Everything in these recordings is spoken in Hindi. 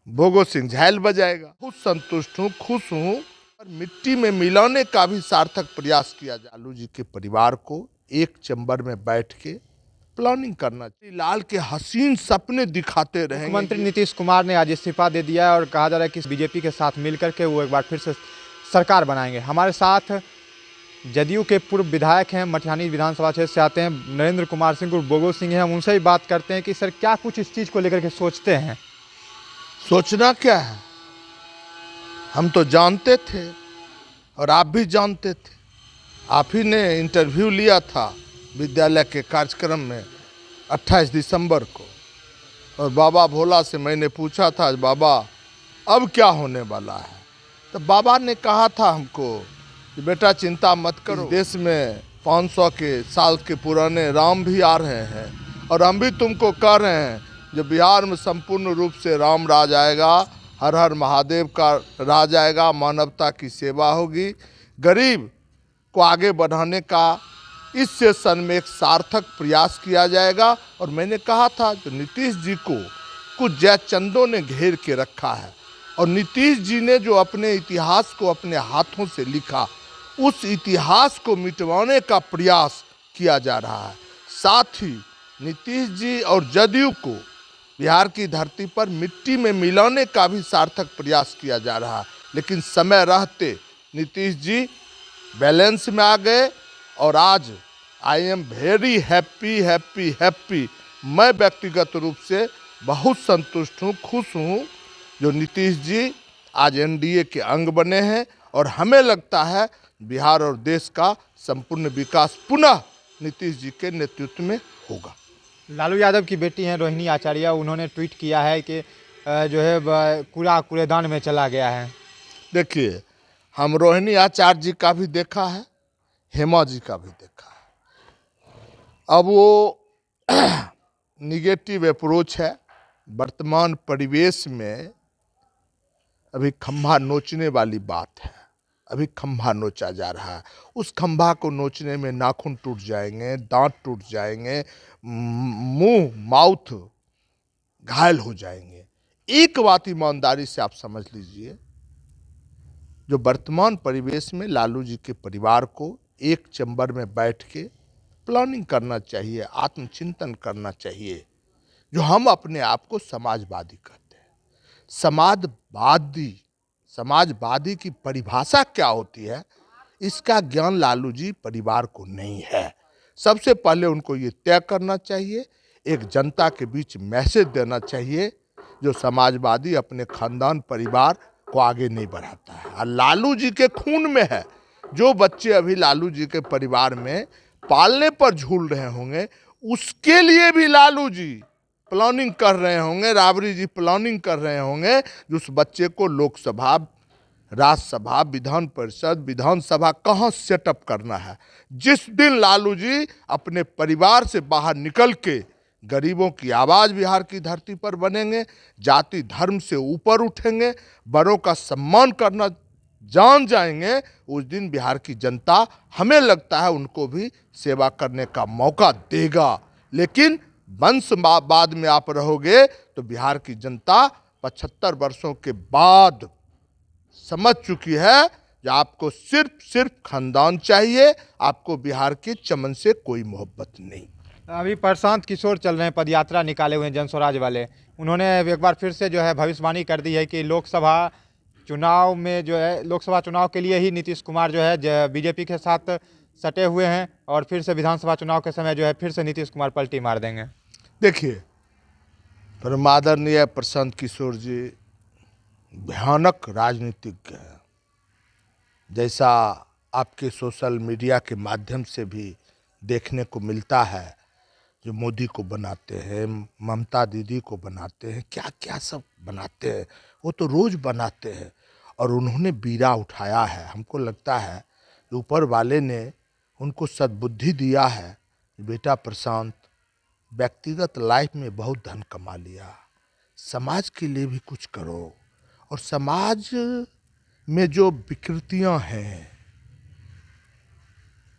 भोगो सिंह झाइल बजाएगा। बहुत संतुष्ट हूँ, खुश हूँ। और मिट्टी में मिलाने का भी सार्थक प्रयास किया जाए। लालू जी के परिवार को एक चैम्बर में बैठ के प्लानिंग करना चाहिए। लाल के हसीन सपने दिखाते रहेंगे। मुख्यमंत्री नीतीश कुमार ने आज इस्तीफा दे दिया है और कहा जा रहा है कि बीजेपी के साथ मिलकर के वो एक बार फिर से सरकार बनाएंगे। हमारे साथ जदयू के पूर्व विधायक हैं, मटिहानी विधानसभा क्षेत्र से आते हैं, नरेंद्र कुमार सिंह और बोगो सिंह हैं। हम उनसे ही बात करते हैं कि सर क्या कुछ इस चीज़ को लेकर के सोचते हैं। सोचना क्या है, हम तो जानते थे और आप भी जानते थे। आप ही ने इंटरव्यू लिया था विद्यालय के कार्यक्रम में 28 दिसंबर को, और बाबा भोला से मैंने पूछा था, बाबा अब क्या होने वाला है? तो बाबा ने कहा था हमको कि बेटा चिंता मत करो, देश में 500 के साल के पुराने राम भी आ रहे हैं, और हम भी तुमको कह रहे हैं जो बिहार में संपूर्ण रूप से राम राज आएगा, हर हर महादेव का राज आएगा, मानवता की सेवा होगी, गरीब को आगे बढ़ाने का इस सेशन में एक सार्थक प्रयास किया जाएगा। और मैंने कहा था जो नीतीश जी को कुछ जयचंदों ने घेर के रखा है, और नीतीश जी ने जो अपने इतिहास को अपने हाथों से लिखा, उस इतिहास को मिटवाने का प्रयास किया जा रहा है। साथ ही नीतीश जी और जदयू को बिहार की धरती पर मिट्टी में मिलाने का भी सार्थक प्रयास किया जा रहा है। लेकिन समय रहते नीतीश जी बैलेंस में आ गए, और आज I am very happy happy happy. मैं व्यक्तिगत रूप से बहुत संतुष्ट हूँ, खुश हूँ जो नीतीश जी आज एनडीए के अंग बने हैं, और हमें लगता है बिहार और देश का संपूर्ण विकास पुनः नीतीश जी के नेतृत्व में होगा। लालू यादव की बेटी हैं रोहिणी आचार्य, उन्होंने ट्वीट किया है कि जो है कूड़ा कूड़ेदान में चला गया है। देखिए, हम रोहिणी आचार्य जी का भी देखा है, हेमा जी का भी देखा है। अब वो निगेटिव अप्रोच है। वर्तमान परिवेश में अभी खंभा नोचने वाली बात है, अभी खंभा नोचा जा रहा है। उस खंभा को नोचने में नाखून टूट जाएंगे, दांत टूट जाएंगे, मुंह माउथ घायल हो जाएंगे। एक बात ईमानदारी से आप समझ लीजिए, जो वर्तमान परिवेश में लालू जी के परिवार को एक चैम्बर में बैठ के प्लानिंग करना चाहिए, आत्मचिंतन करना चाहिए। जो हम अपने आप को समाजवादी कहते हैं, समाजवादी की परिभाषा क्या होती है, इसका ज्ञान लालू जी परिवार को नहीं है। सबसे पहले उनको ये तय करना चाहिए, एक जनता के बीच मैसेज देना चाहिए जो समाजवादी अपने खानदान परिवार को आगे नहीं बढ़ाता है। और लालू जी के खून में है। जो बच्चे अभी लालू जी के परिवार में पालने पर झूल रहे होंगे, उसके लिए भी लालू जी प्लानिंग कर रहे होंगे, राबड़ी जी प्लानिंग कर रहे होंगे, जो उस बच्चे को लोकसभा, राज्यसभा, विधान परिषद, विधानसभा कहाँ सेटअप करना है। जिस दिन लालू जी अपने परिवार से बाहर निकल के गरीबों की आवाज़ बिहार की धरती पर बनेंगे, जाति धर्म से ऊपर उठेंगे, बड़ों का सम्मान करना जान जाएंगे, उस दिन बिहार की जनता, हमें लगता है, उनको भी सेवा करने का मौका देगा। लेकिन वंशवाद में आप रहोगे तो बिहार की जनता 75 वर्षों के बाद समझ चुकी है कि आपको सिर्फ खानदान चाहिए, आपको बिहार के चमन से कोई मोहब्बत नहीं। अभी प्रशांत किशोर चल रहे हैं, पदयात्रा निकाले हुए हैं जन स्वराज वाले। उन्होंने एक बार फिर से जो है भविष्यवाणी कर दी है कि लोकसभा चुनाव में जो है, लोकसभा चुनाव के लिए ही नीतीश कुमार जो है बीजेपी के साथ सटे हुए हैं, और फिर से विधानसभा चुनाव के समय जो है फिर से नीतीश कुमार पलटी मार देंगे। देखिए, परमादरणीय प्रशांत किशोर जी भयानक राजनीतिज्ञ हैं। जैसा आपके सोशल मीडिया के माध्यम से भी देखने को मिलता है, जो मोदी को बनाते हैं, ममता दीदी को बनाते हैं, क्या क्या सब बनाते हैं, वो तो रोज बनाते हैं। और उन्होंने बीड़ा उठाया है। हमको लगता है ऊपर वाले ने उनको सद्बुद्धि दिया है, बेटा प्रशांत, व्यक्तिगत लाइफ में बहुत धन कमा लिया, समाज के लिए भी कुछ करो। और समाज में जो विकृतियां हैं,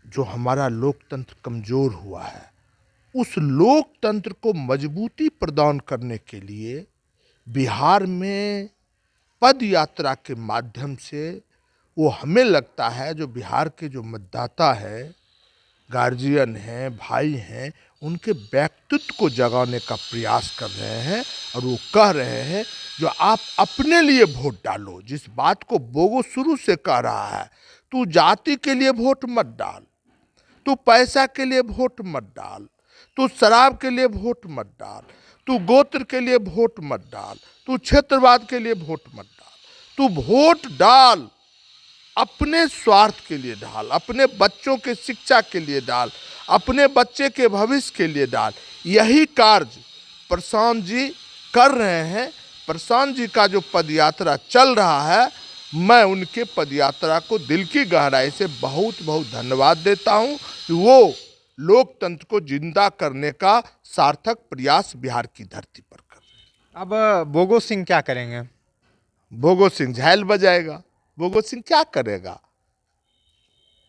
जो हमारा लोकतंत्र कमजोर हुआ है, उस लोकतंत्र को मजबूती प्रदान करने के लिए बिहार में पद यात्रा के माध्यम से वो हमें लगता है जो बिहार के जो मतदाता है, गार्जियन हैं, भाई हैं, उनके व्यक्तित्व को जगाने का प्रयास कर रहे हैं। और वो कह रहे हैं जो आप अपने लिए वोट डालो। जिस बात को बोगो शुरू से कह रहा है, तू जाति के लिए वोट मत डाल, तू पैसा के लिए वोट मत डाल, तू शराब के लिए वोट मत डाल, तू गोत्र के लिए वोट मत डाल, तू क्षेत्रवाद के लिए वोट मत डाल, तू वोट डाल अपने स्वार्थ के लिए डाल, अपने बच्चों के शिक्षा के लिए डाल, अपने बच्चे के भविष्य के लिए डाल। यही कार्य प्रशांत जी कर रहे हैं। प्रशांत जी का जो पदयात्रा चल रहा है, मैं उनके पदयात्रा को दिल की गहराई से बहुत बहुत धन्यवाद देता हूं कि वो लोकतंत्र को जिंदा करने का सार्थक प्रयास बिहार की धरती पर कर रहे हैं। अब बोगो सिंह क्या करेंगे? बोगो सिंह झाइल बजाएगा। बोगो सिंह क्या करेगा?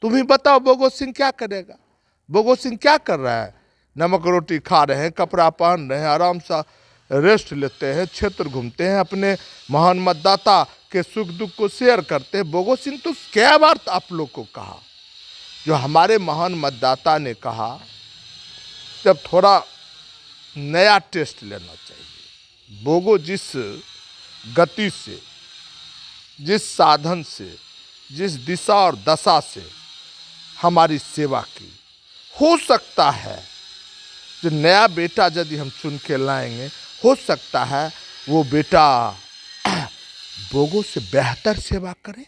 तुम ही बताओ, बोगो सिंह क्या करेगा? बोगो सिंह क्या कर रहा है? नमक रोटी खा रहे हैं, कपड़ा पहन रहे हैं, आराम से रेस्ट लेते हैं, क्षेत्र घूमते हैं, अपने महान मतदाता के सुख दुख को शेयर करते हैं। बोगो सिंह तो क्या बार आप लोग को कहा, जो हमारे महान मतदाता ने कहा, जब थोड़ा नया टेस्ट लेना चाहिए। बोगो जिस गति से, जिस साधन से, जिस दिशा और दशा से हमारी सेवा की, हो सकता है जो नया बेटा यदि हम चुन के लाएंगे, हो सकता है वो बेटा बोगो से बेहतर सेवा करे।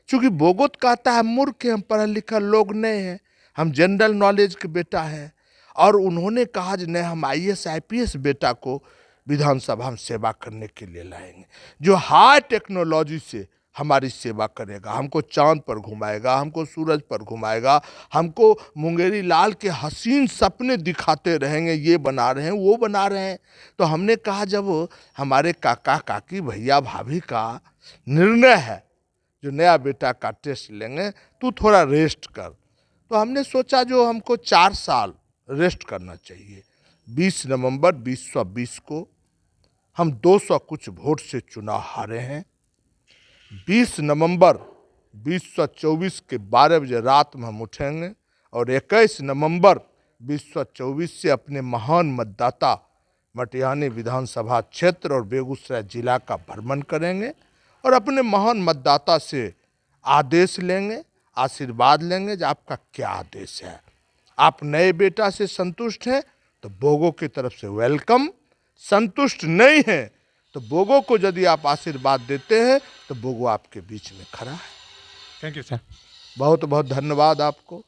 क्योंकि बोगो तो कहता है मूर्ख है, हम पढ़ा लिखा लोग नहीं हैं, हम जनरल नॉलेज के बेटा हैं। और उन्होंने कहा कि नहीं, हम IAS IPS बेटा को विधानसभा में सेवा करने के लिए लाएंगे, जो हाई टेक्नोलॉजी से हमारी सेवा करेगा, हमको चांद पर घुमाएगा, हमको सूरज पर घुमाएगा, हमको मुंगेरी लाल के हसीन सपने दिखाते रहेंगे, ये बना रहे हैं, वो बना रहे हैं। तो हमने कहा जब हमारे काका काकी भैया भाभी का निर्णय है जो नया बेटा का टेस्ट लेंगे, तू थोड़ा रेस्ट कर, तो हमने सोचा जो हमको 4 साल रेस्ट करना चाहिए। 20 नवंबर 2020 को हम 200 कुछ वोट से चुनाव हारे हैं। 20 नवंबर 2024 के 12 बजे रात में हम उठेंगे और 21 नवंबर 2024 से अपने महान मतदाता मटिहानी विधानसभा क्षेत्र और बेगूसराय जिला का भ्रमण करेंगे और अपने महान मतदाता से आदेश लेंगे, आशीर्वाद लेंगे कि आपका क्या आदेश है। आप नए बेटा से संतुष्ट हैं तो बोगो की तरफ से वेलकम, संतुष्ट नहीं हैं तो बोगो को यदि आप आशीर्वाद देते हैं तो बोगो आपके बीच में खड़ा है। Thank you sir. बहुत बहुत धन्यवाद आपको।